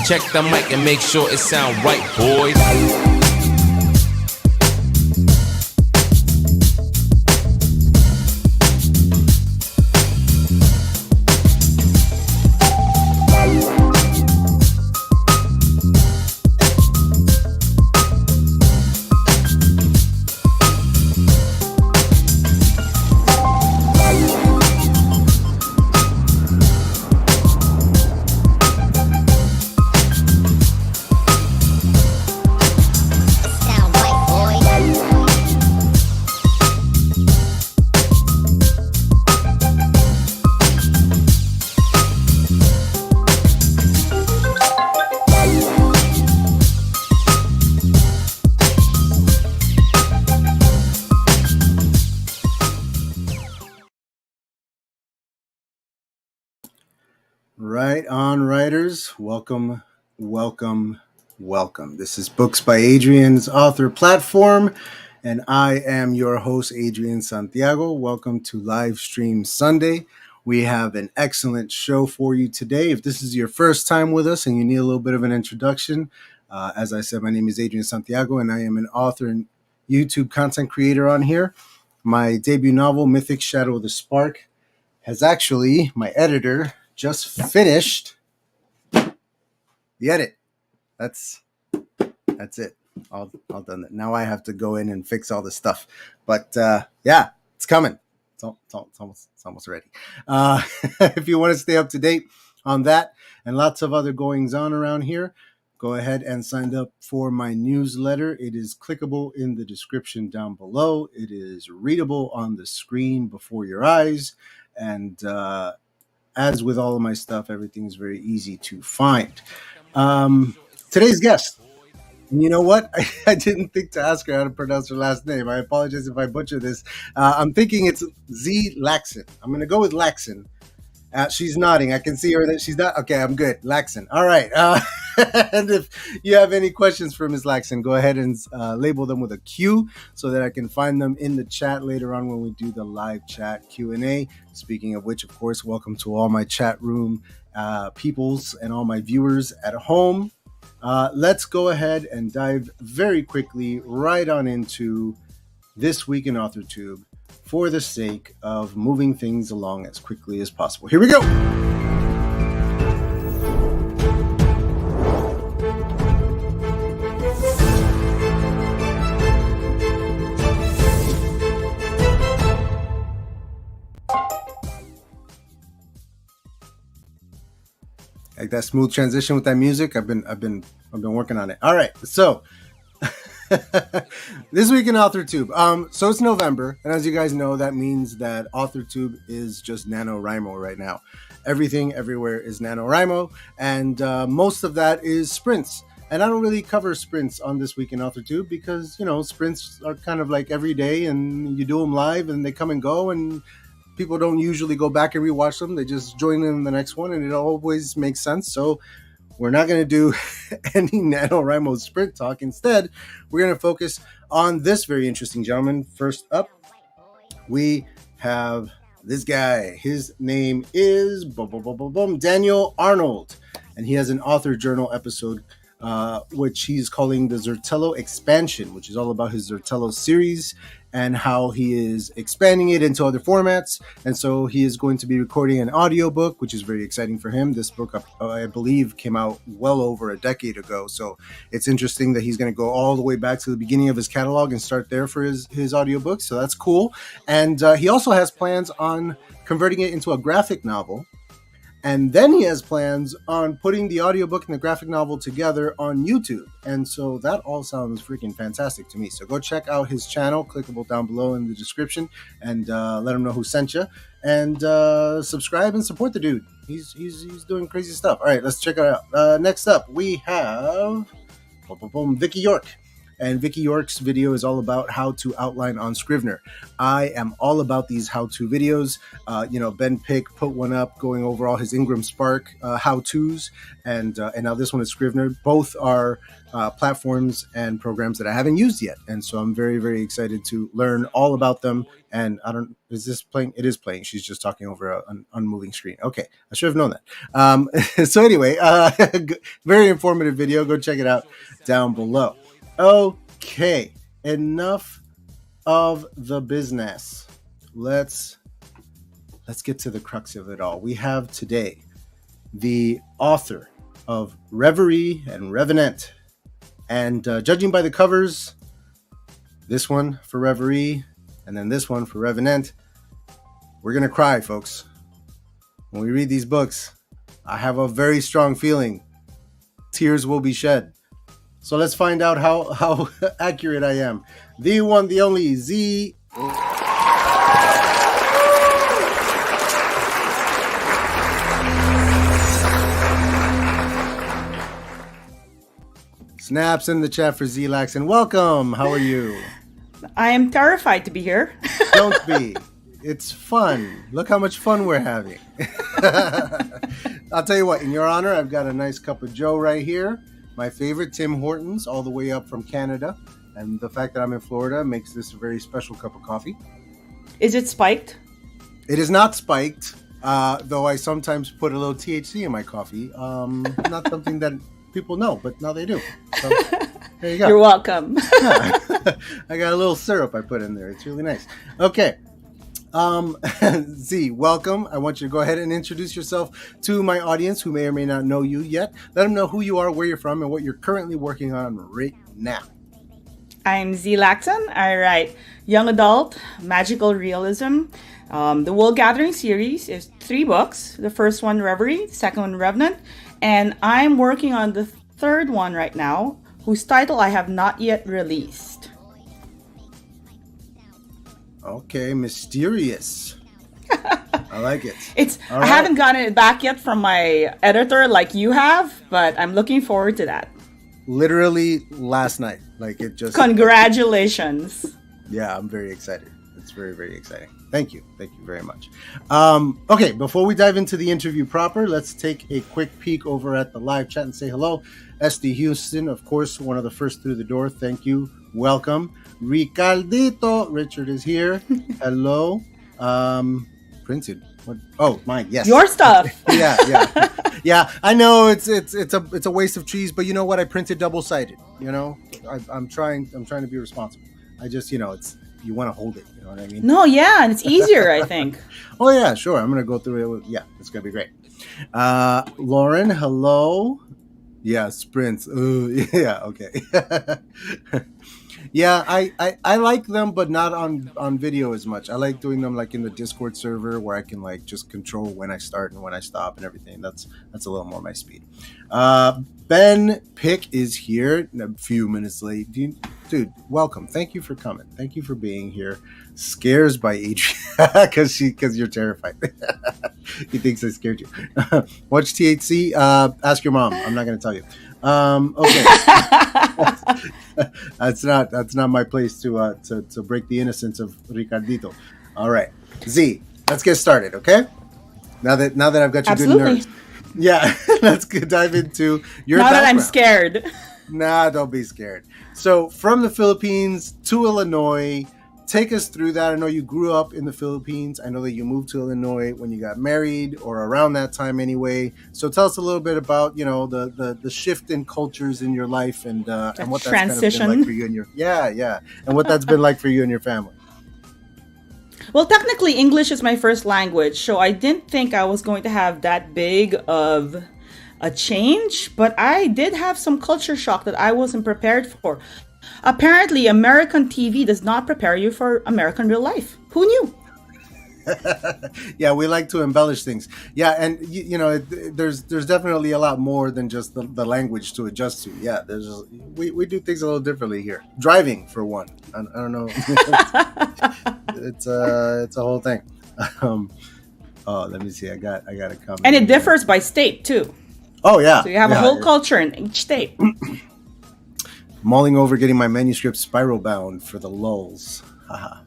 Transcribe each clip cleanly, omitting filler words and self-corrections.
Check the mic and make sure it sound right, boys. Right on, writers. Welcome. This is Books by Adrian's author platform, and I am your host, Adrian Santiago. Welcome to Livestream Sunday. We have an excellent show for you today. If this is your first time with us and you need a little bit of an introduction, as I said, my name is Adrian Santiago, and I am an author and YouTube content creator on here. My debut novel, Mythic Shadow of the Spark, has actually, my editor just finished the edit. That's it. All done. Now I have to go in and fix all this stuff. But yeah, it's coming. It's almost ready. If you want to stay up to date on that and lots of other goings on around here, go ahead and sign up for my newsletter. It is clickable in the description down below. It is readable on the screen before your eyes. And as with all of my stuff, everything is very easy to find. Today's guest, and you know what? I didn't think to ask her how to pronounce her last name. I apologize if I butcher this. I'm thinking it's Zee Lacson. I'm going to go with Lacson. She's nodding. I can see her that she's not. Okay, I'm good. Lacson. All right. And if you have any questions for Ms. Lacson, go ahead and label them with a Q so that I can find them in the chat later on when we do the live chat Q&A. Speaking of which, of course, welcome to all my chat room peoples and all my viewers at home. Let's go ahead and dive very quickly right on into This Week in AuthorTube, for the sake of moving things along as quickly as possible. Here we go. Like that smooth transition with that music. I've been working on it. All right. So This Week in AuthorTube. So it's November, and as you guys know, that means that AuthorTube is just NaNoWriMo right now. Everything, everywhere is NaNoWriMo, and most of that is sprints. And I don't really cover sprints on This Week in AuthorTube because, you know, sprints are kind of like every day, and you do them live, and they come and go, and people don't usually go back and rewatch them. They just join in the next one, and it always makes sense. So we're not going to do any NaNoWriMo sprint talk. Instead, we're going to focus on this very interesting gentleman. First up, we have this guy. His name is Daniel Arnold, and he has an author journal episode which he's calling the Zertello Expansion, which is all about his Zertello series and how he is expanding it into other formats. And so he is going to be recording an audiobook, which is very exciting for him. This book, I believe, came out well over a decade ago. So it's interesting that he's going to go all the way back to the beginning of his catalog and start there for his audiobook. So that's cool. And he also has plans on converting it into a graphic novel. And then he has plans on putting the audiobook and the graphic novel together on YouTube. And so that all sounds freaking fantastic to me. So go check out his channel, clickable down below in the description, and let him know who sent you. And subscribe and support the dude. He's doing crazy stuff. All right, let's check it out. Next up, we have Vicky York. And Vicky York's video is all about how to outline on Scrivener. I am all about these how-to videos. Ben Pick put one up going over all his Ingram Spark how-tos, and now this one is Scrivener. Both are platforms and programs that I haven't used yet, and so I'm very, very excited to learn all about them. And is this playing? It is playing. She's just talking over an unmoving screen. Okay, I should have known that. So anyway, very informative video. Go check it out down below. Okay, enough of the business. Let's get to the crux of it all. We have today the author of Reverie and Revenant. And judging by the covers, this one for Reverie and then this one for Revenant, we're going to cry, folks. When we read these books, I have a very strong feeling tears will be shed. So let's find out how accurate I am. The one, the only, Zee. Snaps in the chat for Zee Lacson. Welcome. How are you? I am terrified to be here. Don't be. It's fun. Look how much fun we're having. I'll tell you what, in your honor, I've got a nice cup of Joe right here. My favorite, Tim Hortons, all the way up from Canada. And the fact that I'm in Florida makes this a very special cup of coffee. Is it spiked? It is not spiked, though I sometimes put a little THC in my coffee. Not something that people know, but now they do. So, there you go. You're welcome. Yeah. I got a little syrup I put in there. It's really nice. Okay. Zee, welcome. I want you to go ahead and introduce yourself to my audience who may or may not know you yet. Let them know who you are, where you're from, and what you're currently working on right now. I'm Zee Lacson. I write young adult magical realism. The Wool Gathering series is 3 books. The first one, Reverie. The second one, Revenant. And I'm working on the third one right now, whose title I have not yet released. Okay, mysterious. I like it. All right. I haven't gotten it back yet from my editor like you have, but I'm looking forward to that. Literally last night. Congratulations. Yeah, I'm very excited. It's very, very exciting. Thank you. Thank you very much. Okay, before we dive into the interview proper, let's take a quick peek over at the live chat and say hello. SD Houston, of course, one of the first through the door. Thank you. Welcome. Ricardito, Richard is here. Hello. Printed. What? Oh, mine. Yes. Your stuff. Yeah. Yeah, I know it's a waste of trees, but you know what? I printed double-sided. You know, I'm trying to be responsible. I just, it's you want to hold it. You know what I mean? No, yeah, and it's easier, I think. Oh yeah, sure. I'm gonna go through it. Yeah, it's gonna be great. Lauren, hello. Yeah, sprints. Yeah, okay. Yeah, I like them, but not on video as much. I like doing them like in the Discord server where I can like just control when I start and when I stop and everything. That's a little more my speed. Ben Pick is here a few minutes late. Dude, welcome. Thank you for coming. Thank you for being here. Scares by Adrian because you're terrified. He thinks I scared you. Watch THC. Ask your mom. I'm not going to tell you. Okay. That's not my place to break the innocence of Ricardito. All right, Z, let's get started. Okay. Now that I've got you good nerves. Yeah, let's dive into your now background. That I'm scared. Nah, don't be scared. So from the Philippines to Illinois, take us through that. I know you grew up in the Philippines. I know that you moved to Illinois when you got married or around that time anyway. So tell us a little bit about, the shift in cultures in your life and what that's transition. Kind of been like for you and your and what that's been like for you and your family. Well, technically English is my first language, so I didn't think I was going to have that big of a change, but I did have some culture shock that I wasn't prepared for. Apparently, American TV does not prepare you for American real life. Who knew? Yeah, we like to embellish things. Yeah, and there's definitely a lot more than just the language to adjust to. Yeah, we do things a little differently here. Driving, for one. I don't know. It's a whole thing. Let me see. I got a comment. And it differs by state too. Oh yeah. So you have a whole culture in each state. mulling over getting my manuscript spiral bound for the lulls. Haha.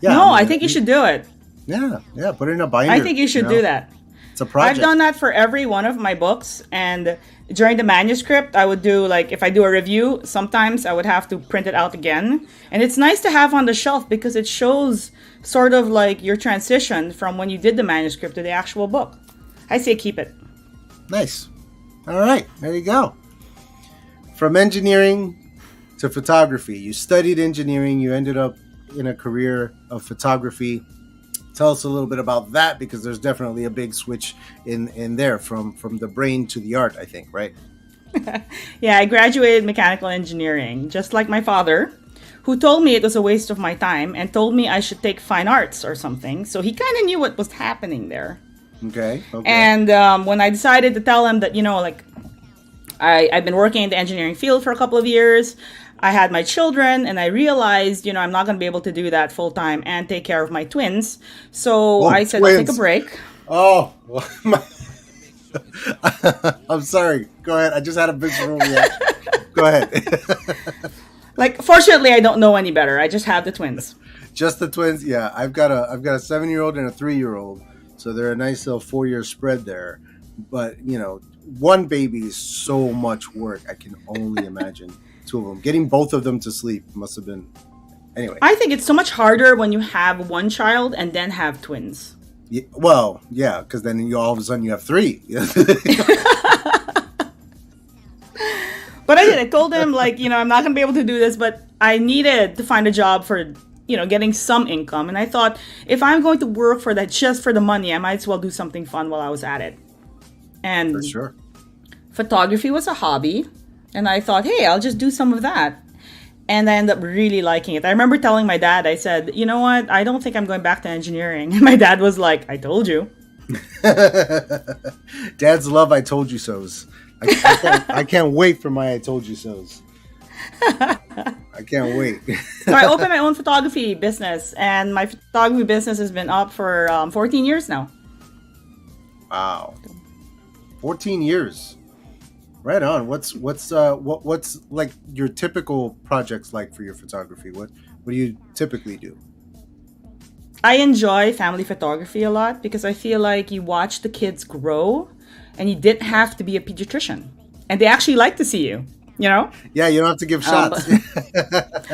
No, I I think you should do it. Yeah, put it in a binder. I think you should do that. It's a project. I've done that for every one of my books, and during the manuscript, I would do, like, if I do a review, sometimes I would have to print it out again. And it's nice to have on the shelf because it shows sort of like your transition from when you did the manuscript to the actual book. I say keep it. Nice. All right, there you go. From engineering to photography. You studied engineering, you ended up in a career of photography. Tell us a little bit about that, because there's definitely a big switch in there from the brain to the art, I think, right? Yeah, I graduated mechanical engineering, just like my father, who told me it was a waste of my time and told me I should take fine arts or something. So he kind of knew what was happening there. Okay. And when I decided to tell him that, like, I've been working in the engineering field for a couple of years, I had my children, and I realized, I'm not going to be able to do that full time and take care of my twins. So I said, I'll take a break. Oh, I'm sorry. Go ahead. I just had a visceral reaction. Go ahead. Like, fortunately, I don't know any better. I just have the twins. Just the twins. Yeah, I've got a 7-year-old and a 3-year-old, so they're a nice little 4-year spread there. But one baby is so much work. I can only imagine. 2 of them. Getting both of them to sleep must have been... Anyway. I think it's so much harder when you have one child and then have twins. Yeah, well, yeah, because then all of a sudden you have 3. But I did. I told him, like, I'm not going to be able to do this, but I needed to find a job for, getting some income. And I thought, if I'm going to work for that just for the money, I might as well do something fun while I was at it. And for sure. Photography was a hobby. And I thought, hey, I'll just do some of that. And I ended up really liking it. I remember telling my dad, I said, you know what? I don't think I'm going back to engineering. And my dad was like, I told you. Dads love I told you so's. I can't wait for my I told you so's. I can't wait. So I opened my own photography business. And my photography business has been up for 14 years now. Wow. 14 years. Right on. What's like your typical projects like for your photography? What do you typically do? I enjoy family photography a lot because I feel like you watch the kids grow, and you didn't have to be a pediatrician, and they actually like to see you. Yeah, you don't have to give shots.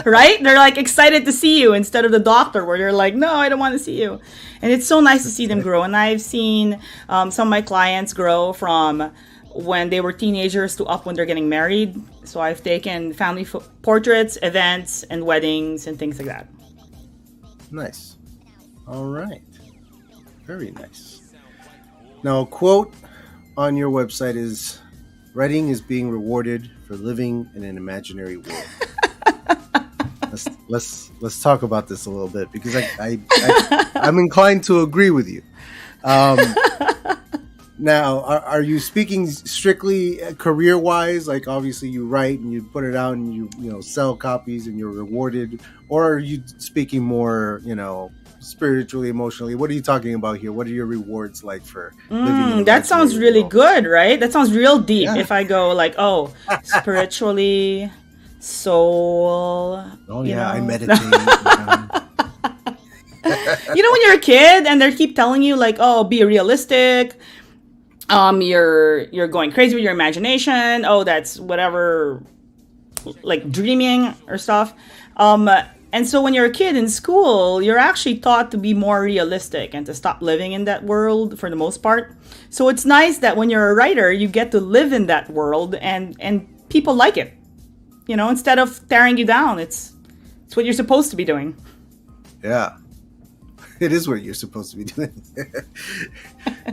Right? They're like excited to see you instead of the doctor where they're like, no, I don't want to see you. And it's so nice to see them grow. And I've seen some of my clients grow from when they were teenagers to up when they're getting married. So I've taken family portraits, events, and weddings and things like that. Nice. All right. Very nice. Now, a quote on your website is, "Writing is being rewarded for living in an imaginary world." Let's talk about this a little bit, because I'm inclined to agree with you. Now, are you speaking strictly career-wise? Like, obviously, you write and you put it out and you sell copies and you're rewarded, or are you speaking more, spiritually, emotionally? What are you talking about here? What are your rewards like for living in that sounds really world? Good, right? That sounds real deep. Yeah. If I go like, spiritually, soul. Oh yeah, I meditate. When you're a kid and they keep telling you like, be realistic. You're going crazy with your imagination. Oh, that's whatever, like dreaming or stuff. And so when you're a kid in school, you're actually taught to be more realistic and to stop living in that world for the most part. So it's nice that when you're a writer, you get to live in that world and people like it. Instead of tearing you down, it's what you're supposed to be doing. Yeah. It is what you're supposed to be doing.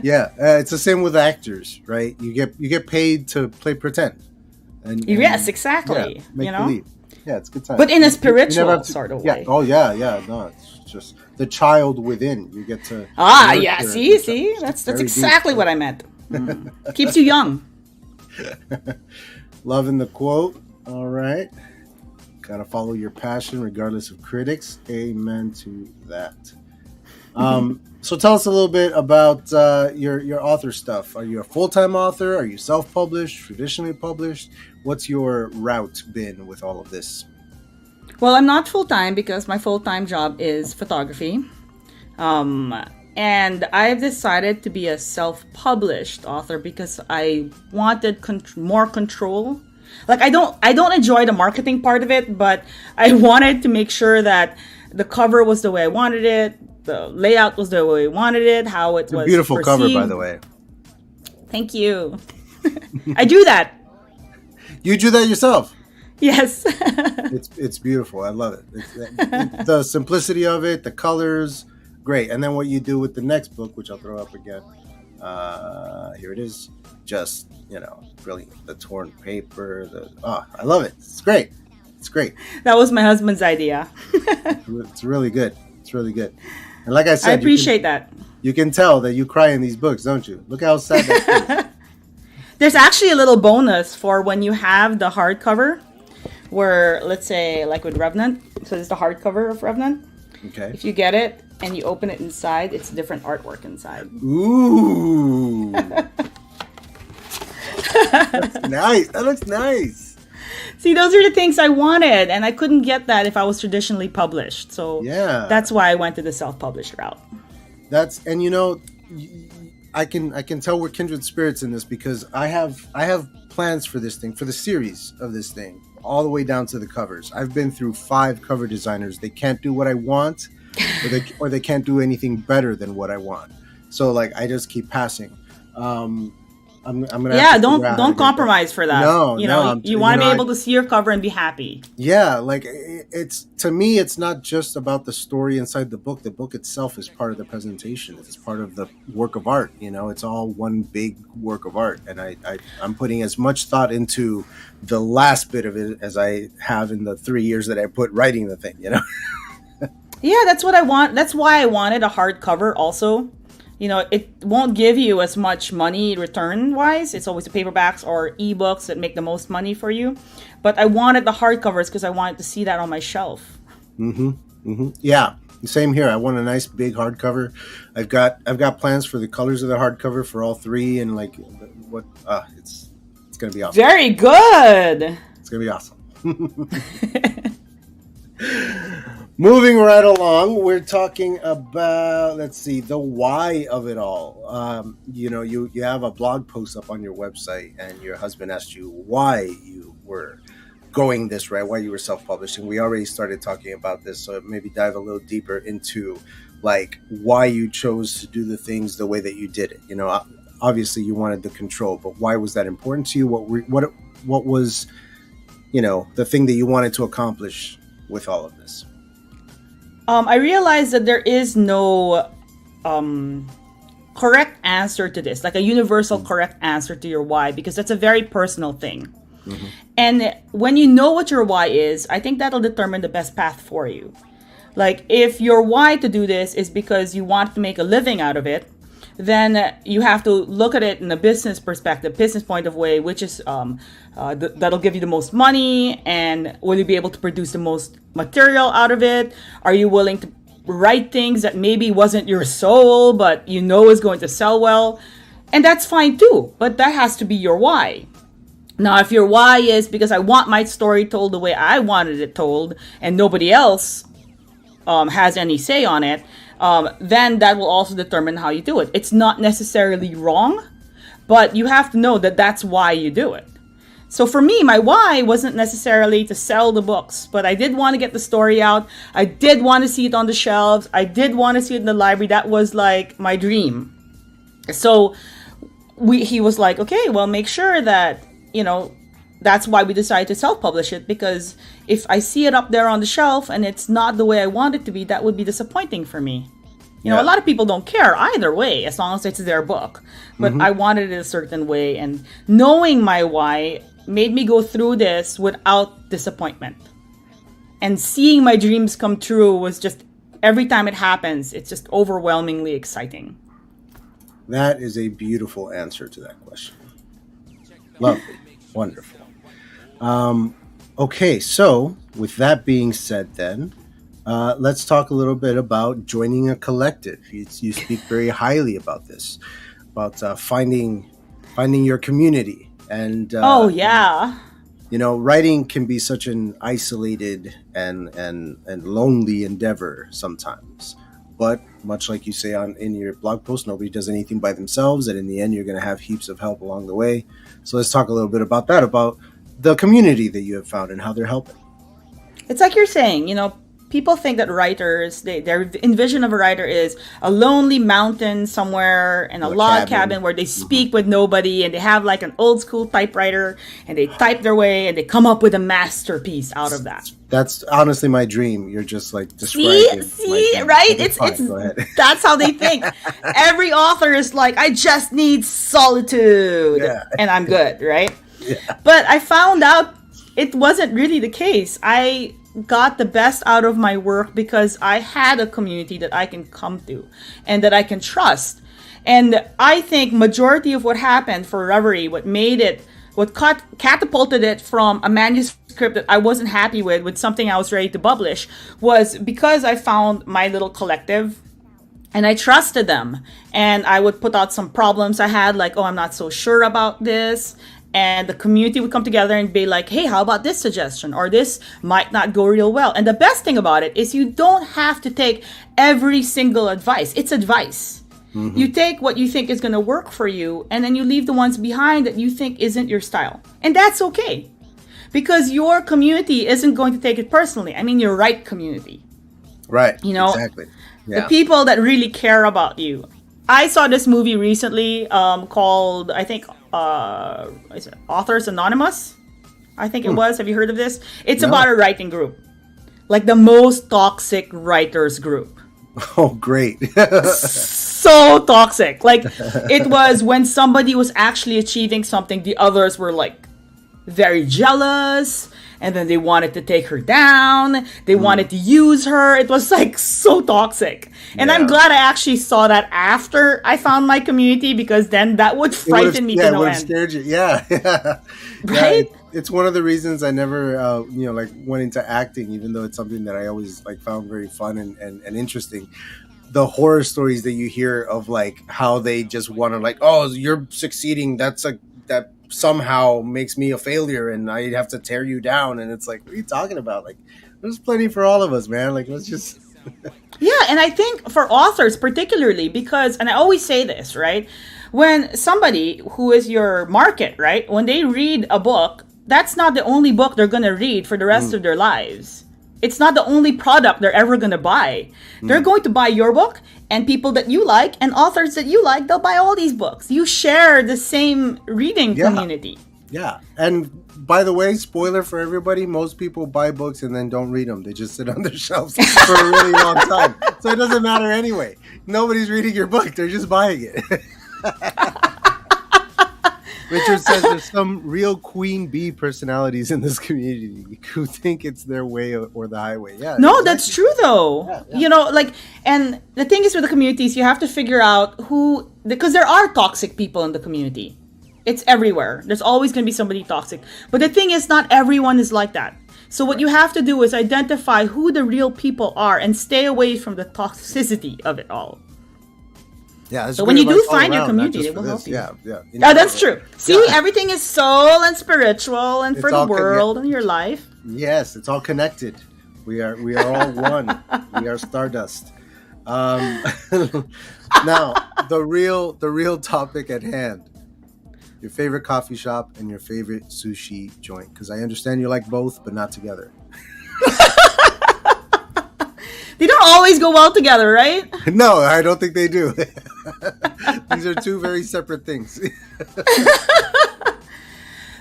Yeah, it's the same with actors, right? You get paid to play pretend. And yes, exactly. Make believe. Yeah, it's a good time. But in a spiritual sort of way. Oh yeah. No, it's just the child within. You get to. Yeah. See, that's exactly what I meant. Keeps you young. Loving the quote. All right. Gotta follow your passion regardless of critics. Amen to that. So tell us a little bit about your author stuff. Are you a full-time author? Are you self-published, traditionally published? What's your route been with all of this? Well, I'm not full time because my full time job is photography. Um, and I've decided to be a self published author because I wanted more control. Like I don't enjoy the marketing part of it, but I wanted to make sure that the cover was the way I wanted it, the layout was the way I wanted it, how it was Beautiful perceived. cover, by the way. Thank you. I do that. You drew that yourself. Yes. It's beautiful. I love it. The simplicity of it, the colors, great. And then what you do with the next book, which I'll throw up again. Here it is. Just, brilliant. The torn paper. I love it. It's great. It's great. That was my husband's idea. It's really good. It's really good. And like I said, I appreciate that. You can tell that you cry in these books, don't you? Look how sad that is. There's actually a little bonus for when you have the hardcover, where, let's say, like with Revenant, so this is the hardcover of Revenant. Okay. If you get it and you open it inside, it's different artwork inside. Ooh. That's nice. That looks nice. See, those are the things I wanted, and I couldn't get that if I was traditionally published. So yeah, that's why I went to the self-published route. I can tell we're kindred spirits in this because I have plans for this thing, for the series of this thing, all the way down to the covers. I've been through 5 cover designers. They can't do what I want, or they can't do anything better than what I want. So like I just keep passing. I'm gonna don't compromise for that. No, you want to be able to see your cover and be happy. Yeah, like it's, to me, it's not just about the story inside the book. The book itself is part of the presentation. It's part of the work of art. It's all one big work of art, and I'm putting as much thought into the last bit of it as I have in the 3 years that I put writing the thing. Yeah, that's what I want. That's why I wanted a hardcover also. It won't give you as much money return-wise. It's always the paperbacks or ebooks that make the most money for you. But I wanted the hardcovers because I wanted to see that on my shelf. Mm-hmm. Mm-hmm. Yeah, same here. I want a nice big hardcover. I've got plans for the colors of the hardcover for all 3, and like what it's gonna be awesome. Very good. It's gonna be awesome. Moving right along, we're talking about, let's see, the why of it all. You have a blog post up on your website, and your husband asked you why you were going this route, why you were self-publishing. We already started talking about this, so maybe dive a little deeper into like why you chose to do the things the way that you did it. Obviously you wanted the control, but why was that important to you? What was the thing that you wanted to accomplish with all of this? I realized that there is no correct answer to this, like a universal correct answer to your why, because that's a very personal thing. Mm-hmm. And when you know what your why is, I think that'll determine the best path for you. Like if your why to do this is because you want to make a living out of it, then you have to look at it in a business perspective, business point of way, which is that'll give you the most money, and will you be able to produce the most material out of it? Are you willing to write things that maybe wasn't your soul, but is going to sell well? And that's fine too, but that has to be your why. Now, if your why is because I want my story told the way I wanted it told, and nobody else has any say on it, then that will also determine how you do it. It's not necessarily wrong, but you have to know that that's why you do it. So for me, my why wasn't necessarily to sell the books, but I did want to get the story out. I did want to see it on the shelves. I did want to see it in the library. That was like my dream. So he was like, okay, well, make sure that, that's why we decided to self-publish it, because if I see it up there on the shelf and it's not the way I want it to be, that would be disappointing for me. A lot of people don't care either way, as long as it's their book. But I wanted it a certain way, and knowing my why made me go through this without disappointment. And seeing my dreams come true was just, every time it happens, it's just overwhelmingly exciting. That is a beautiful answer to that question. Lovely. Wonderful. Okay, so with that being said then, Let's talk a little bit about joining a collective. You speak very highly about this, about finding your community, and Oh yeah. writing can be such an isolated and lonely endeavor sometimes. But much like you say in your blog post, nobody does anything by themselves, and in the end, you're going to have heaps of help along the way. So let's talk a little bit about that, about the community that you have found and how they're helping. It's like you're saying, people think that writers, their envision of a writer is a lonely mountain somewhere in a log cabin where they speak with nobody, and they have like an old school typewriter, and they type their way and they come up with a masterpiece out of that. That's honestly my dream. You're just like describing. See, right? It's Go ahead. That's how they think. Every author is like, I just need solitude, and I'm good, right? Yeah. But I found out it wasn't really the case. I got the best out of my work because I had a community that I can come to and that I can trust. And I think majority of what happened for Reverie, what catapulted it from a manuscript that I wasn't happy with something I was ready to publish, was because I found my little collective and I trusted them. And I would put out some problems I had, like, oh, I'm not so sure about this. And the community would come together and be like, hey, how about this suggestion? Or this might not go real well. And the best thing about it is you don't have to take every single advice. It's advice. Mm-hmm. You take what you think is going to work for you, and then you leave the ones behind that you think isn't your style. And that's okay. Because your community isn't going to take it personally. I mean, your right community. Right. Exactly. Yeah. The people that really care about you. I saw this movie recently called, I think, Authors Anonymous. I think it was. Have you heard of this? It's about a writing group. Like the most toxic writers group. Oh, great. So toxic. Like, it was when somebody was actually achieving something, the others were like very jealous. And then they wanted to take her down. They wanted to use her. It was like so toxic. And I'm glad I actually saw that after I found my community, because then that would frighten me to no end. Scared you. Yeah. Right? It's one of the reasons I never, went into acting, even though it's something that I always found very fun and interesting. The horror stories that you hear of how they just want to oh, you're succeeding. That somehow makes me a failure and I have to tear you down. And it's like, what are you talking about? There's plenty for all of us, man. Let's just... Yeah, and I think for authors particularly, because, and I always say this, right? When somebody who is your market, right? When they read a book, that's not the only book they're going to read for the rest of their lives. It's not the only product they're ever going to buy. They're going to buy your book, and people that you like and authors that you like, they'll buy all these books. You share the same reading community. Yeah. And by the way, spoiler for everybody, most people buy books and then don't read them. They just sit on their shelves for a really long time. So it doesn't matter anyway. Nobody's reading your book. They're just buying it. Richard says there's some real queen bee personalities in this community who think it's their way or the highway. Yeah. No, that's true though. Yeah. And the thing is with the communities, you have to figure out because there are toxic people in the community. It's everywhere. There's always going to be somebody toxic. But the thing is, not everyone is like that. So what you have to do is identify who the real people are and stay away from the toxicity of it all. Yeah, so when you do find your community, it will help you. Yeah. Oh, that's true. See, everything is soul and spiritual and for the world and your life. Yes, it's all connected. We are all one. We are stardust. Now, the real topic at hand. Your favorite coffee shop and your favorite sushi joint. Because I understand you like both, but not together. They don't always go well together, right? No, I don't think they do. These are two very separate things.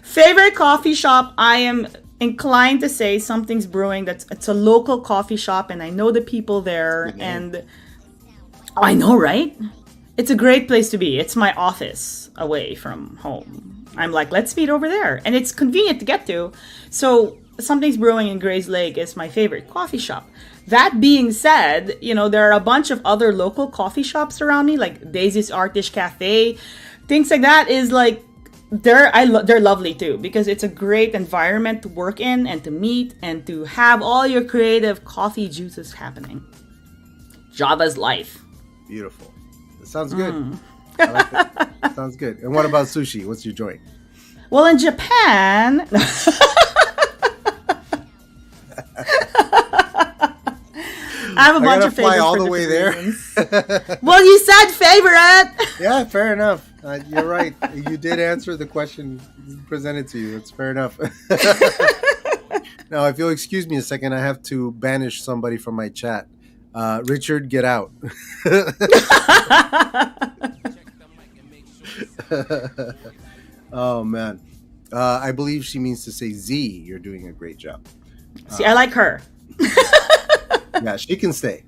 Favorite coffee shop, I am inclined to say Something's Brewing. It's a local coffee shop, and I know the people there. Mm-hmm. And I know, right? It's a great place to be. It's my office away from home. I'm like, let's meet over there. And it's convenient to get to. So Something's Brewing in Gray's Lake is my favorite coffee shop. That being said, there are a bunch of other local coffee shops around me, like Daisy's Artish Cafe. Things like that is they're lovely too, because it's a great environment to work in and to meet and to have all your creative coffee juices happening. Java's life. Beautiful. It sounds good. I like that. Sounds good. And what about sushi? What's your joint? Well, in Japan, I have a bunch of favorites. All for the way different there. reasons. Well, you said favorite. Yeah, fair enough. You're right. You did answer the question presented to you. It's fair enough. Now, if you'll excuse me a second, I have to banish somebody from my chat. Richard, get out. Oh, man. I believe she means to say Z. You're doing a great job. See, I like her. Yeah, she can stay.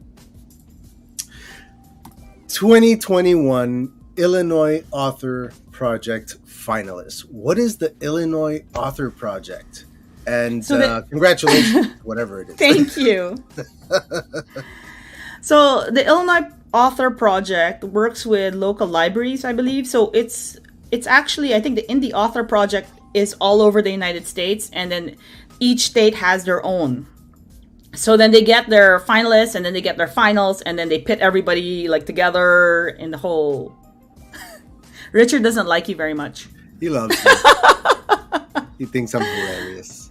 2021 Illinois Author Project finalist. What is the Illinois Author Project? And congratulations, whatever it is. Thank you. So the Illinois Author Project works with local libraries, I believe. So it's actually, I think the Indie Author Project is all over the United States, and then each state has their own. So then they get their finalists, and then they get their finals, and then they pit everybody like together in the whole. Richard doesn't like you very much. He loves me. He thinks I'm hilarious.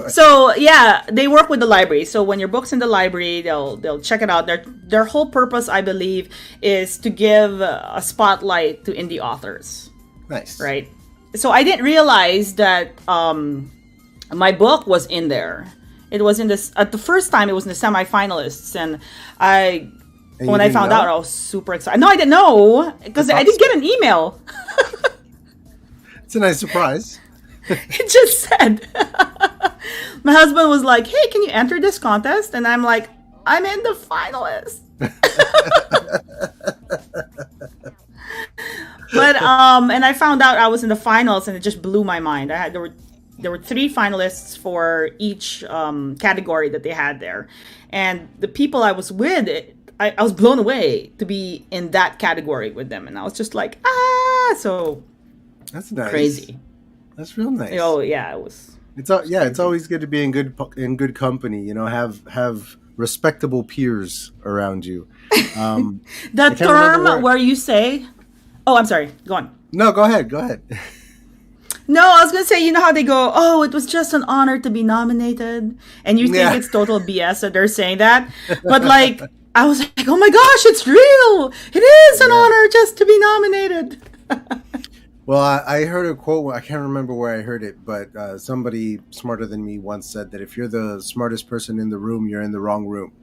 So yeah, they work with the library. So when your book's in the library, they'll check it out. Their whole purpose, I believe, is to give a spotlight to indie authors. Nice. Right. So I didn't realize that my book was in there. It was in this at the first time. It was in the semifinalists, and when I found out, I was super excited. No, I didn't know because I didn't get an email. It's a nice surprise. It just said. My husband was like, "Hey, can you enter this contest?" And I'm like, "I'm in the finalists." But and I found out I was in the finals, and it just blew my mind. There were 3 finalists for each category that they had there, and the people I was with, I was blown away to be in that category with them, and I was just like, so that's nice. Crazy. That's real nice. Oh yeah, it was. It's always good to be in good company. You know, have respectable peers around you. The term where you say, "Oh, I'm sorry. Go on." No, go ahead. No, I was going to say, you know how they go, "Oh, it was just an honor to be nominated." And you think it's total BS that they're saying that. But like, I was like, "Oh my gosh, it's real. It is an honor just to be nominated." Well, I heard a quote. I can't remember where I heard it, but somebody smarter than me once said that if you're the smartest person in the room, you're in the wrong room.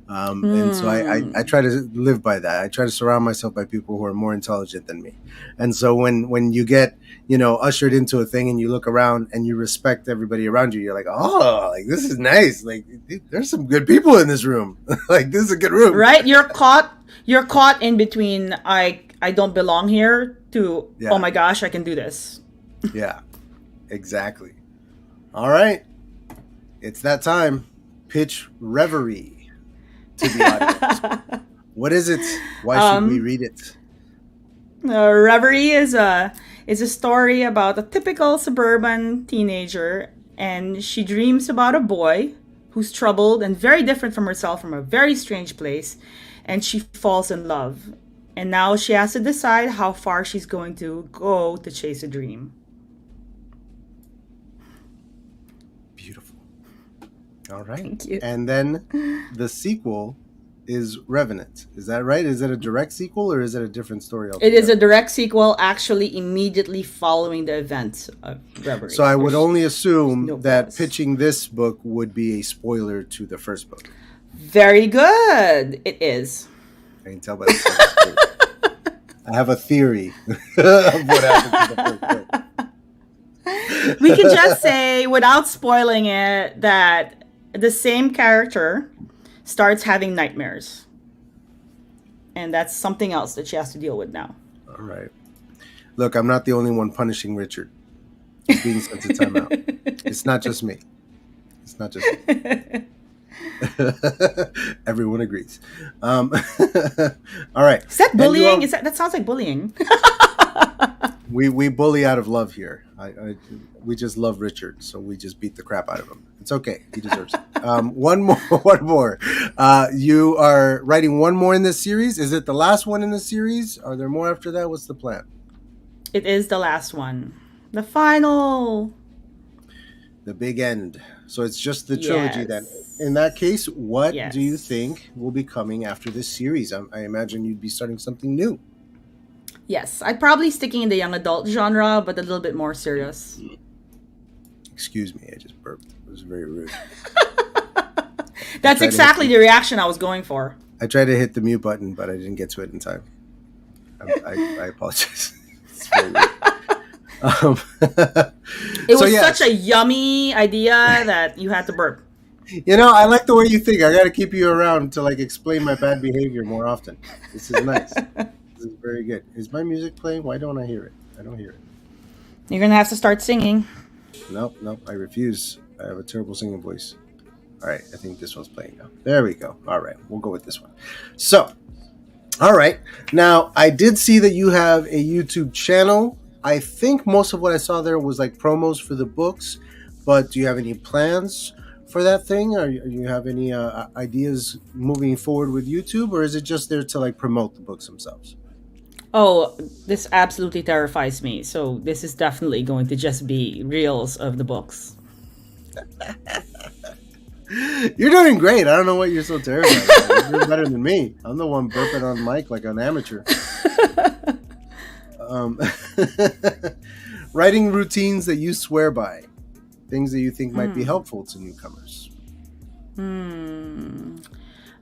And so I try to live by that. I try to surround myself by people who are more intelligent than me. And so when you get, ushered into a thing and you look around and you respect everybody around you, you're like, oh, like this is nice. Like there's some good people in this room. Like this is a good room. Right? You're caught in between I don't belong here to, oh my gosh, I can do this. Yeah, exactly. All right. It's that time. Pitch Reverie to the audience. What is it? Why should we read it? Reverie is a story about a typical suburban teenager, and she dreams about a boy who's troubled and very different from herself from a very strange place, and she falls in love. And now she has to decide how far she's going to go to chase a dream. Beautiful. All right. Thank you. And then the sequel is Revenant. Is that right? Is it a direct sequel or is it a different story altogether? It is a direct sequel, actually immediately following the events of Reverie. So I would only assume that pitching this book would be a spoiler to the first book. Very good. It is. I can tell by the I have a theory of what happened to the first book. We can just say, without spoiling it, that the same character starts having nightmares. And that's something else that she has to deal with now. All right. Look, I'm not the only one punishing Richard. He's being sent to timeout. It's not just me. Everyone agrees. All right. Is that And you bullying? are- That sounds like bullying? we bully out of love here. We just love Richard, so we just beat the crap out of him. It's okay. He deserves it. One more. One more. You are writing one more in this series. Is it the last one in the series? Are there more after that? What's the plan? It is the last one. The final. The big end. So it's just the trilogy then. Yes. In that case, what Yes. do you think will be coming after this series? I imagine you'd be starting something new. Yes, I'd probably sticking in the young adult genre, but a little bit more serious. Excuse me, I just burped. It was very rude. That's exactly the reaction I was going for. I tried to hit the mute button, but I didn't get to it in time. I apologize. It's very rude. It was such a yummy idea that you had to burp. I like the way you think. I got to keep you around to explain my bad behavior more often. This is nice. This is very good. Is my music playing? Why don't I hear it? I don't hear it. You're gonna have to start singing. Nope. I refuse. I have a terrible singing voice. All right. I think this one's playing now. There we go. All right. We'll go with this one. So, all right. Now, I did see that you have a YouTube channel. I think most of what I saw there was promos for the books, but do you have any plans for that thing? Or do you have any ideas moving forward with YouTube, or is it just there to promote the books themselves? Oh, this absolutely terrifies me. So this is definitely going to just be reels of the books. You're doing great. I don't know what you're so terrified about. You're better than me. I'm the one burping on mic like an amateur. Writing routines that you swear by. Things that you think might be helpful to newcomers.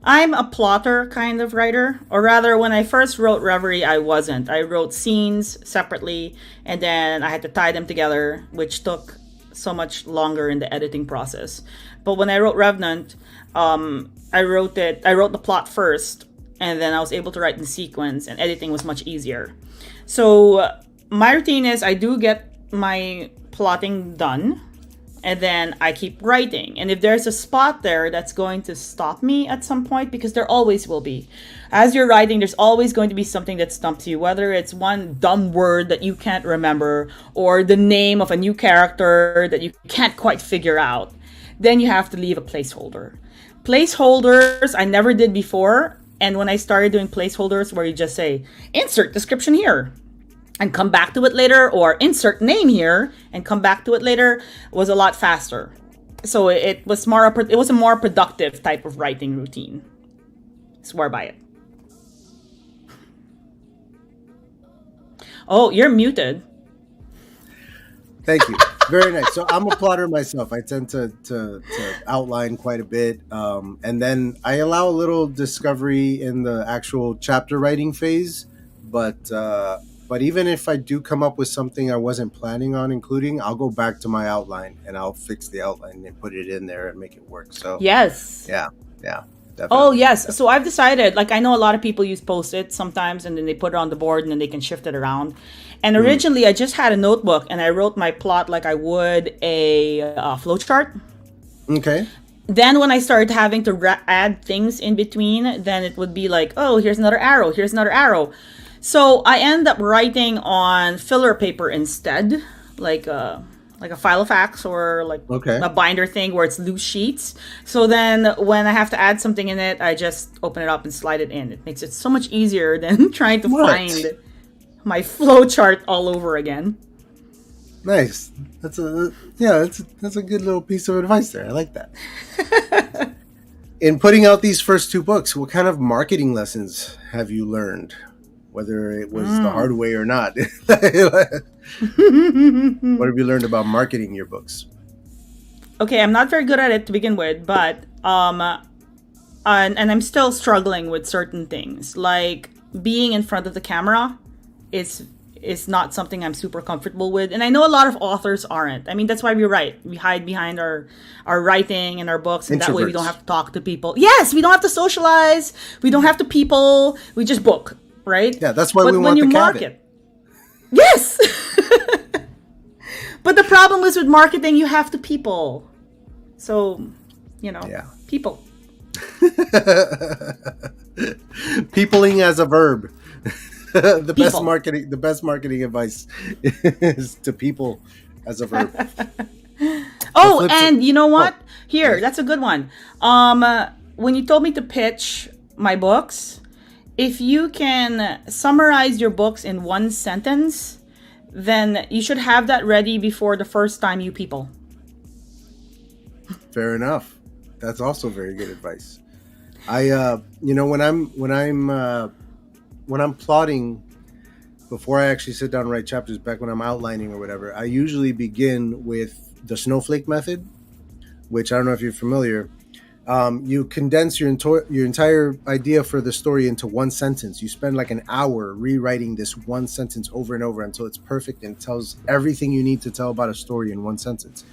I'm a plotter kind of writer, or rather, when I first wrote Reverie, I wasn't. I wrote scenes separately, and then I had to tie them together, which took so much longer in the editing process. But when I wrote Revenant, I wrote the plot first, and then I was able to write in sequence, and editing was much easier. So my routine is I do get my plotting done, and then I keep writing. And if there's a spot there that's going to stop me at some point, because there always will be. As you're writing, there's always going to be something that stumps you, whether it's one dumb word that you can't remember, or the name of a new character that you can't quite figure out. Then you have to leave a placeholder. Placeholders I never did before, and when I started doing placeholders where you just say, insert description here, and come back to it later, or insert name here and come back to it later, was a lot faster. So it was a more productive type of writing routine. Swear by it. Oh, you're muted. Thank you. Very nice. So I'm a plotter myself. I tend to outline quite a bit, and then I allow a little discovery in the actual chapter writing phase. But even if I do come up with something I wasn't planning on including, I'll go back to my outline and I'll fix the outline and put it in there and make it work. So yes. Yeah. Definitely. Oh, yes. So I've decided, I know a lot of people use Post-it sometimes, and then they put it on the board and then they can shift it around. And originally I just had a notebook and I wrote my plot like I would a flowchart. Okay. Then when I started having to add things in between, then it would be like, oh, here's another arrow, here's another arrow. So I end up writing on filler paper instead, like a Filofax or a binder thing where it's loose sheets. So then when I have to add something in it, I just open it up and slide it in. It makes it so much easier than trying to find my flowchart all over again. Nice. That's a good little piece of advice there. I like that. In putting out these first two books, what kind of marketing lessons have you learned? Whether it was the hard way or not. What have you learned about marketing your books? Okay, I'm not very good at it to begin with, but and I'm still struggling with certain things. Like being in front of the camera is not something I'm super comfortable with. And I know a lot of authors aren't. I mean, that's why we write. We hide behind our writing and our books, and that way we don't have to talk to people. Yes, we don't have to socialize. We don't have to people. We just book. Right? Yeah, that's why we want the cabin. Yes! But the problem is with marketing, you have to people. So, Yeah. people. Peopling as a verb. The People. best marketing advice is to people as a verb. Oh, and you know Oh, what? Here, yes. that's a good one. When you told me to pitch my books, if you can summarize your books in one sentence, then you should have that ready before the first time you people. Fair enough. That's also very good advice. When I'm plotting before I actually sit down and write chapters, back when I'm outlining or whatever, I usually begin with the snowflake method, which I don't know if you're familiar. You condense your entire idea for the story into one sentence. You spend like an hour rewriting this one sentence over and over until it's perfect and tells everything you need to tell about a story in one sentence.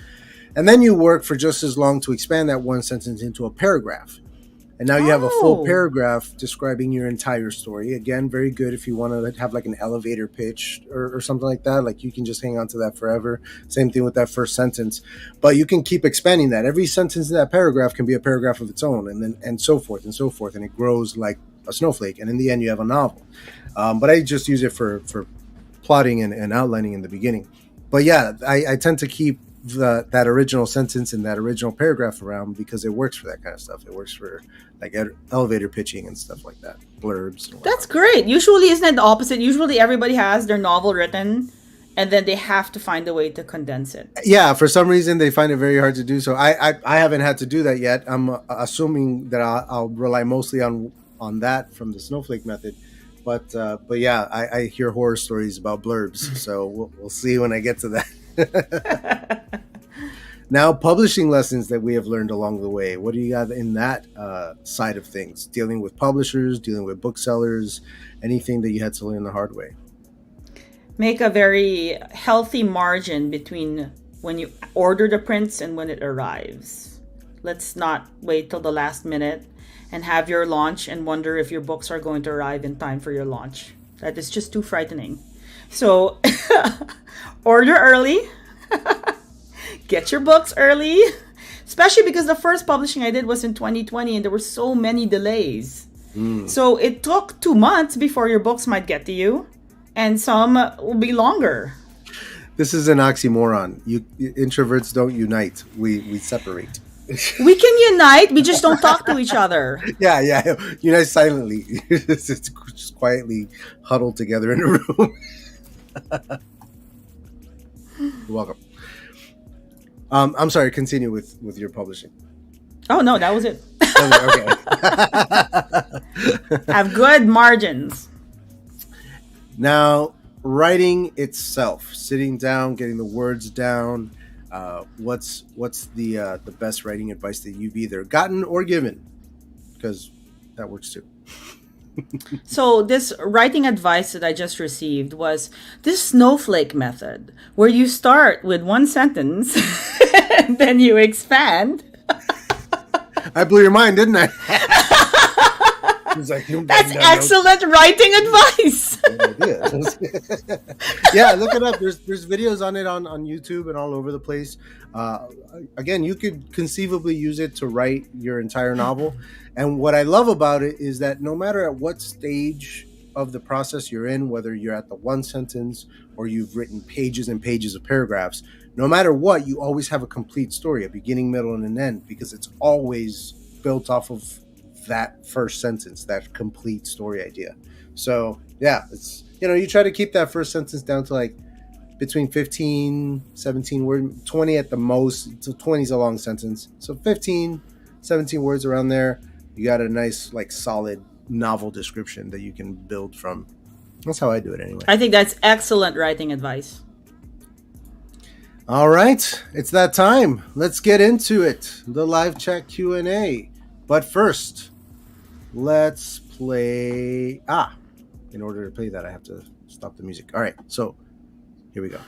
And then you work for just as long to expand that one sentence into a paragraph. And now you have a full Oh. paragraph describing your entire story. Again, very good if you want to have like an elevator pitch or something like that. Like you can just hang on to that forever. Same thing with that first sentence. But you can keep expanding that. Every sentence in that paragraph can be a paragraph of its own, and so forth and so forth. And it grows like a snowflake. And in the end, you have a novel. But I just use it for plotting and outlining in the beginning. But yeah, I tend to keep that original sentence and that original paragraph around because it works for that kind of stuff. It works for like elevator pitching and stuff like that, blurbs. And That's great. Usually, isn't it the opposite? Usually, everybody has their novel written, and then they have to find a way to condense it. Yeah, for some reason they find it very hard to do so. I haven't had to do that yet. I'm assuming that I'll rely mostly on that from the snowflake method. But yeah, I hear horror stories about blurbs, so we'll see when I get to that. Now, publishing lessons that we have learned along the way. What do you got in that side of things? Dealing with publishers, dealing with booksellers, anything that you had to learn the hard way? Make a very healthy margin between when you order the prints and when it arrives. Let's not wait till the last minute and have your launch and wonder if your books are going to arrive in time for your launch. That is just too frightening. So order early. Get your books early. Especially because the first publishing I did was in 2020 and there were so many delays. So it took 2 months before your books might get to you. And some will be longer. This is an oxymoron. Introverts don't unite. We separate. We can unite, we just don't talk to each other. Yeah. Unite silently. Just quietly huddled together in a room. You're welcome. I'm sorry. Continue with your publishing. Oh no, that was it. Okay. Have good margins. Now, writing itself, sitting down, getting the words down. What's the best writing advice that you've either gotten or given? Because that works too. So this writing advice that I just received was this snowflake method, where you start with one sentence and then you expand. I blew your mind, didn't I? He's like, That's excellent writing advice. Yeah, look it up. There's videos on it on YouTube and all over the place. Again, you could conceivably use it to write your entire novel. And what I love about it is that no matter at what stage of the process you're in, whether you're at the one sentence or you've written pages and pages of paragraphs, no matter what, you always have a complete story, a beginning, middle, and an end, because it's always built off of that first sentence, that complete story idea. So yeah, it's, you try to keep that first sentence down to like between 15, 17 words, 20 at the most. So 20 is a long sentence. So 15, 17 words around there. You got a nice, like, solid novel description that you can build from. That's how I do it anyway. I think that's excellent writing advice. All right, it's that time. Let's get into it. The live chat Q&A. But first, let's play... in order to play that, I have to stop the music. All right, so here we go.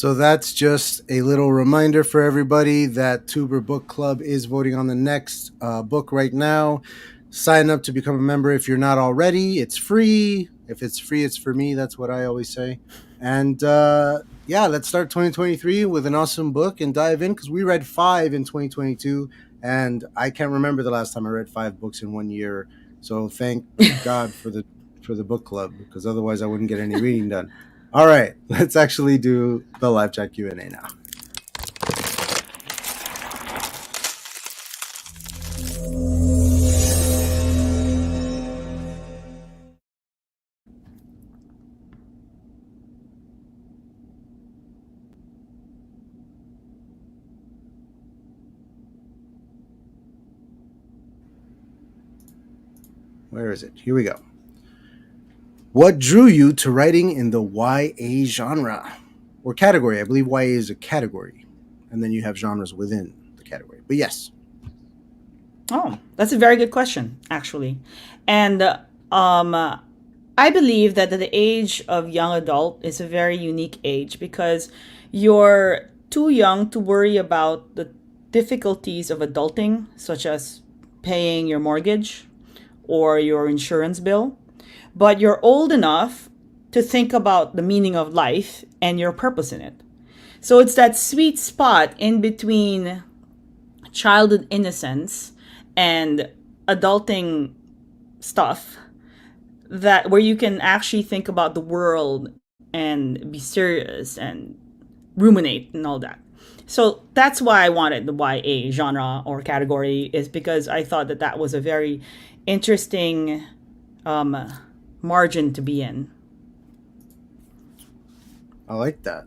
So that's just a little reminder for everybody that Tuber Book Club is voting on the next book right now. Sign up to become a member if you're not already. It's free. If it's free, it's for me. That's what I always say. And yeah, let's start 2023 with an awesome book and dive in, because we read 5 in 2022, and I can't remember the last time I read 5 books in 1 year. So thank God for the book club, because otherwise I wouldn't get any reading done. All right, let's actually do the live chat Q&A now. Where is it? Here we go. What drew you to writing in the YA genre or category? I believe YA is a category, and then you have genres within the category. But yes. Oh, that's a very good question, actually. And I believe that the age of young adult is a very unique age, because you're too young to worry about the difficulties of adulting, such as paying your mortgage or your insurance bill. But you're old enough to think about the meaning of life and your purpose in it. So it's that sweet spot in between childhood innocence and adulting stuff, that where you can actually think about the world and be serious and ruminate and all that. So that's why I wanted the YA genre or category, is because I thought that that was a very interesting margin to be in. I like that.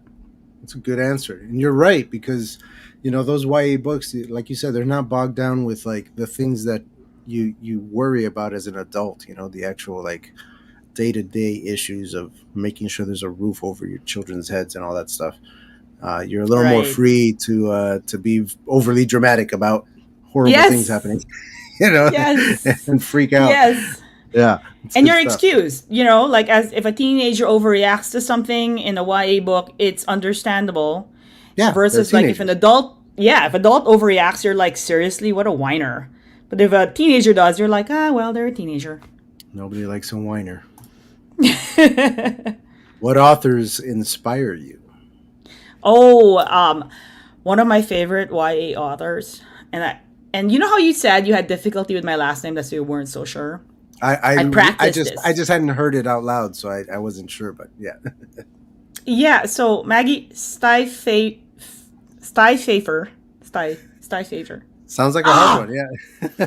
That's a good answer. And you're right, because, you know, those YA books, like you said, they're not bogged down with like the things that you worry about as an adult, you know, the actual like day-to-day issues of making sure there's a roof over your children's heads and all that stuff. You're a little more free to be overly dramatic about horrible things happening, you know, and freak out. Yes. Yeah. And you're excused, you know, like as if a teenager overreacts to something in a YA book, it's understandable. Yeah. Versus like if an adult overreacts, you're like, seriously, what a whiner. But if a teenager does, you're like, well, they're a teenager. Nobody likes a whiner. What authors inspire you? Oh, one of my favorite YA authors, and you know how you said you had difficulty with my last name, that's why you weren't so sure. I just hadn't heard it out loud, so I wasn't sure, but yeah. Yeah, so Maggie Stiefvater. Sounds like a hard one, yeah.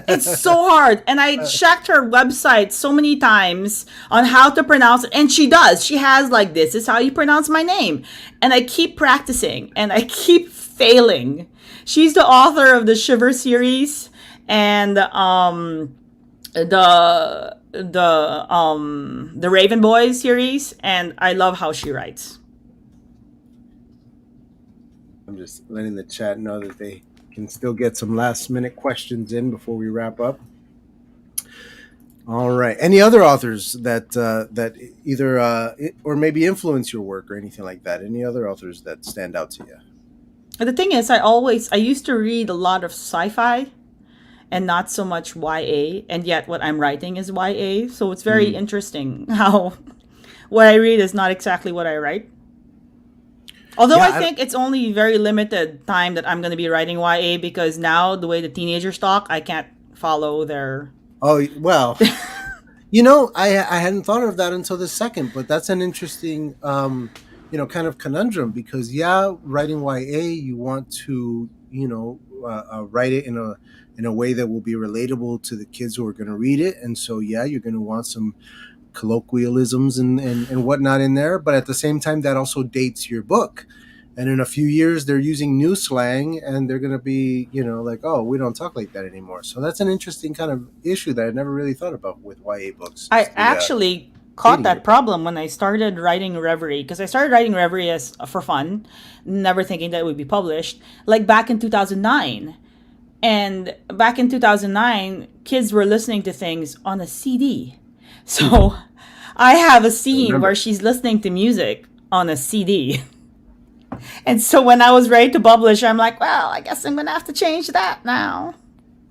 It's so hard. And I checked her website so many times on how to pronounce it. And she does. She has like, this is how you pronounce my name. And I keep practicing and I keep failing. She's the author of the Shiver series and the Raven Boys series. And I love how she writes. I'm just letting the chat know that they can still get some last minute questions in before we wrap up. All right. Any other authors that either or maybe influence your work or anything like that? Any other authors that stand out to you? The thing is, I used to read a lot of sci-fi and not so much YA, and yet what I'm writing is YA. So it's very interesting how what I read is not exactly what I write. Although I think it's only very limited time that I'm going to be writing YA, because now the way the teenagers talk, I can't follow their... Oh, well, you know, I hadn't thought of that until this second, but that's an interesting, you know, kind of conundrum, because writing YA, you want to, you know, write it in a way that will be relatable to the kids who are going to read it. And so, you're going to want some colloquialisms and whatnot in there, but at the same time that also dates your book, and in a few years they're using new slang and they're going to be, you know, like, oh, we don't talk like that anymore. So that's an interesting kind of issue that I never really thought about with YA books. I actually caught that problem when I started writing Reverie, because I started writing Reverie as for fun, never thinking that it would be published, like back in 2009. And back in 2009, kids were listening to things on a CD. So I have a scene where she's listening to music on a CD. And so when I was ready to publish, I'm like, well, I guess I'm gonna have to change that now.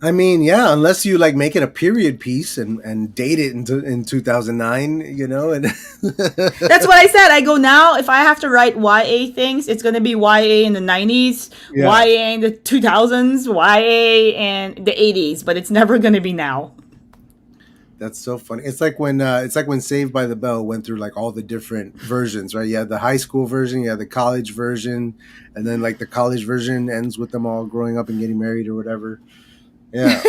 I mean, yeah, unless you like make it a period piece and date it in 2009, you know, and That's what I said. I go now, if I have to write YA things, it's going to be YA in the 90s, Yeah. YA in the 2000s, YA in the 80s, but it's never going to be now. That's so funny. It's like when Saved by the Bell went through like all the different versions, right? You had the high school version, you had the college version, and then like the college version ends with them all growing up and getting married or whatever. Yeah.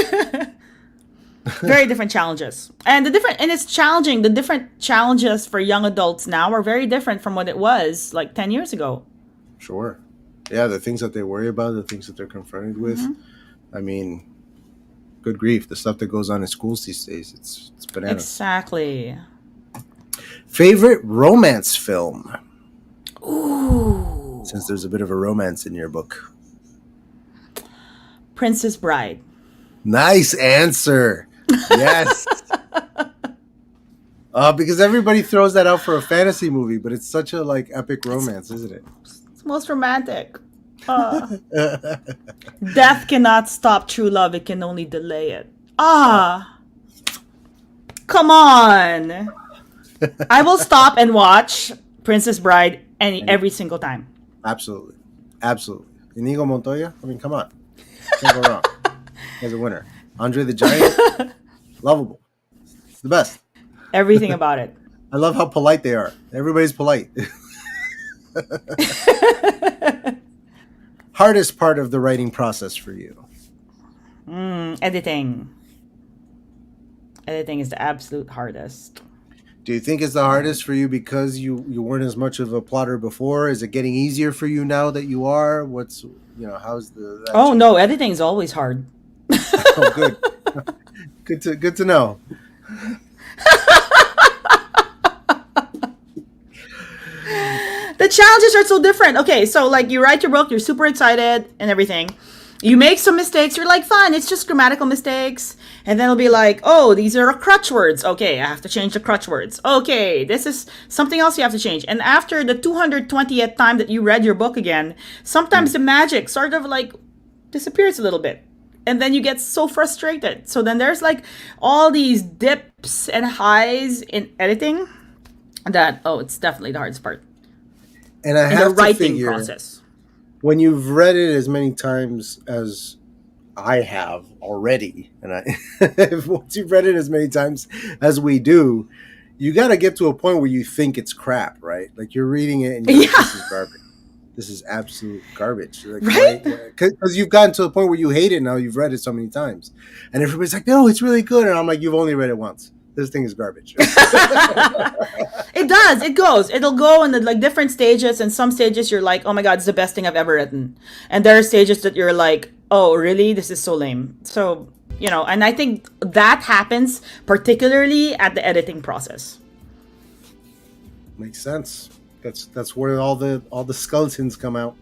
Very different challenges. And it's challenging. The different challenges for young adults now are very different from what it was like 10 years ago. Sure. Yeah, the things that they worry about, the things that they're confronted with. I mean, good grief, the stuff that goes on in schools these days, it's bananas. Exactly. Favorite romance film? Ooh. Since there's a bit of a romance in your book. Princess Bride. Nice answer. Yes. Because everybody throws that out for a fantasy movie, but it's such a like epic romance, isn't it? It's most romantic. Death cannot stop true love. It can only delay it. Come on. I will stop and watch Princess Bride every single time. Absolutely. Absolutely. Inigo Montoya? I mean, come on. Can't go wrong. He's a winner. Andre the Giant? Lovable. It's the best. Everything about it. I love how polite they are. Everybody's polite. Hardest part of the writing process for you? Editing. Editing is the absolute hardest. Do you think it's the hardest for you because you weren't as much of a plotter before? Is it getting easier for you now that you are? How's that Oh change? no, editing is always hard. Oh, good. Good to know. The challenges are so different. Okay, so like you write your book, you're super excited and everything. You make some mistakes, you're like, fine, it's just grammatical mistakes. And then it'll be like, oh, these are crutch words. Okay, I have to change the crutch words. Okay, this is something else you have to change. And after the 220th time that you read your book again, sometimes the magic sort of like disappears a little bit. And then you get so frustrated. So then there's like all these dips and highs in editing that, it's definitely the hardest part. And I In have the to writing figure, process. when you've read it as many times as I have already, and once you've read it as many times as we do, you got to get to a point where you think it's crap, right? Like you're reading it and you're like, this is garbage. This is absolute garbage. Like, Right? Because you've gotten to a point where you hate it now. You've read it so many times. And everybody's like, no, it's really good. And I'm like, you've only read it once. This thing is garbage. It does. It goes. It'll go in the like different stages. And some stages you're like, oh my God, it's the best thing I've ever written. And there are stages that you're like, oh, really? This is so lame. So, and I think that happens particularly at the editing process. Makes sense. That's where all the skeletons come out.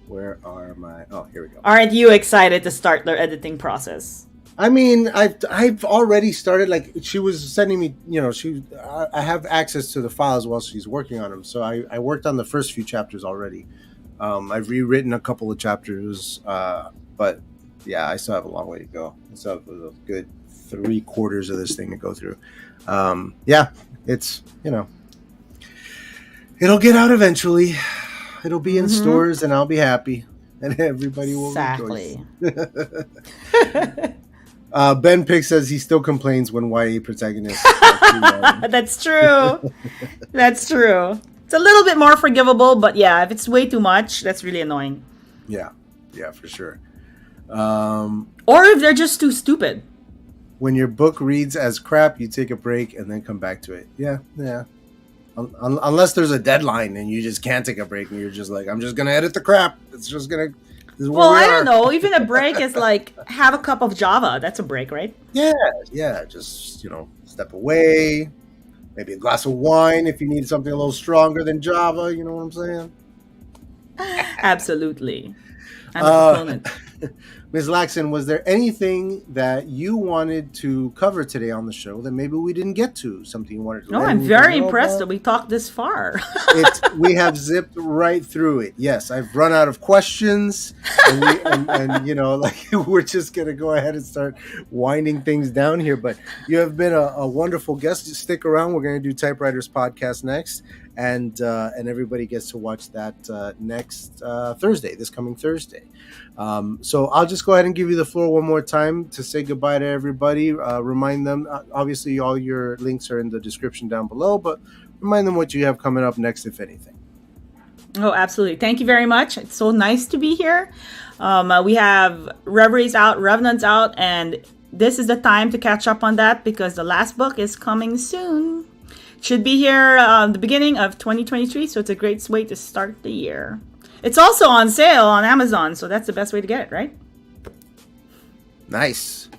Where are my? Oh, here we go. Aren't you excited to start the editing process? I mean, I've already started. Like she was sending me, I have access to the files while she's working on them. So I worked on the first few chapters already. I've rewritten a couple of chapters, but yeah, I still have a long way to go. I still have a good 3/4 of this thing to go through. Yeah, it's it'll get out eventually. It'll be in stores, and I'll be happy, and everybody will rejoice. Ben Pick says he still complains when YA protagonists are too young. That's true. That's true. It's a little bit more forgivable, but yeah, if it's way too much, that's really annoying. Yeah, for sure. Or if they're just too stupid. When your book reads as crap, you take a break and then come back to it. Yeah. Unless there's a deadline and you just can't take a break and you're just like, I'm just going to edit the crap. It's just going to... Well, I don't know. Even a break is like, have a cup of Java. That's a break, right? Yeah. Just, step away. Maybe a glass of wine if you need something a little stronger than Java. You know what I'm saying? Absolutely. I'm a proponent. Ms. Lacson, was there anything that you wanted to cover today on the show that maybe we didn't get to? Something you wanted to No, let I'm everyone very know impressed about? that we talked this far. We have zipped right through it. Yes, I've run out of questions, and you know, like we're just gonna go ahead and start winding things down here. But you have been a wonderful guest. Just stick around. We're gonna do Typewriters Podcast next, and everybody gets to watch that next Thursday, this coming Thursday. So I'll just go ahead and give you the floor one more time to say goodbye to everybody. Remind them, obviously, all your links are in the description down below, but remind them what you have coming up next, if anything. Oh, absolutely. Thank you very much. It's so nice to be here. We have Reverie's out, Revenant's out, and this is the time to catch up on that because the last book is coming soon. Should be here the beginning of 2023, so it's a great way to start the year. It's also on sale on Amazon, so that's the best way to get it, right? Nice.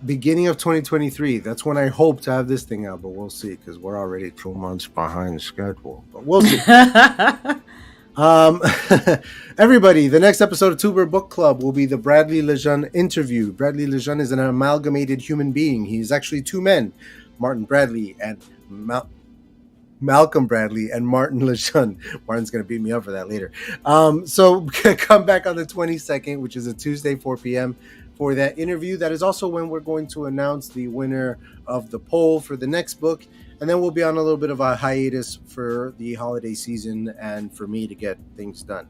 Beginning of 2023. That's when I hope to have this thing out, but we'll see because we're already 2 months behind schedule. But we'll see. Everybody, the next episode of Tuber Book Club will be the Bradley Lejeune interview. Bradley Lejeune is an amalgamated human being. He is actually two men, Martin Bradley and Malcolm Bradley and Martin Lejeune. Martin's going to beat me up for that later. So come back on the 22nd, which is a Tuesday, 4 p.m. for that interview. That is also when we're going to announce the winner of the poll for the next book. And then we'll be on a little bit of a hiatus for the holiday season and for me to get things done.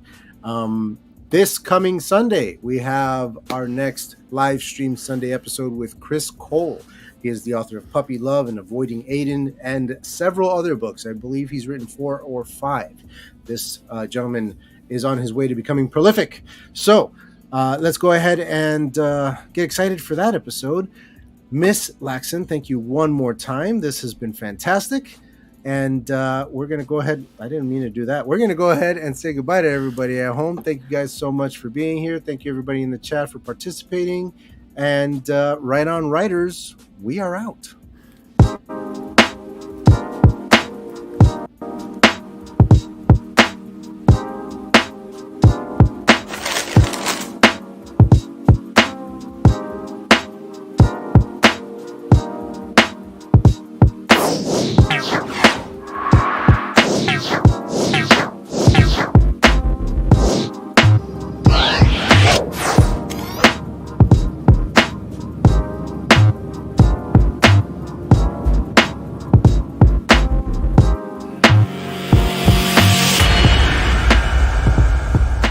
This coming Sunday, we have our next live stream Sunday episode with Chris Cole. He is the author of Puppy Love and Avoiding Aiden and several other books. I believe he's written 4 or 5. This gentleman is on his way to becoming prolific. So let's go ahead and get excited for that episode. Miss Lacson, thank you one more time. This has been fantastic. And we're going to go ahead. I didn't mean to do that. We're going to go ahead and say goodbye to everybody at home. Thank you guys so much for being here. Thank you, everybody in the chat, for participating. And Write On Writers, we are out.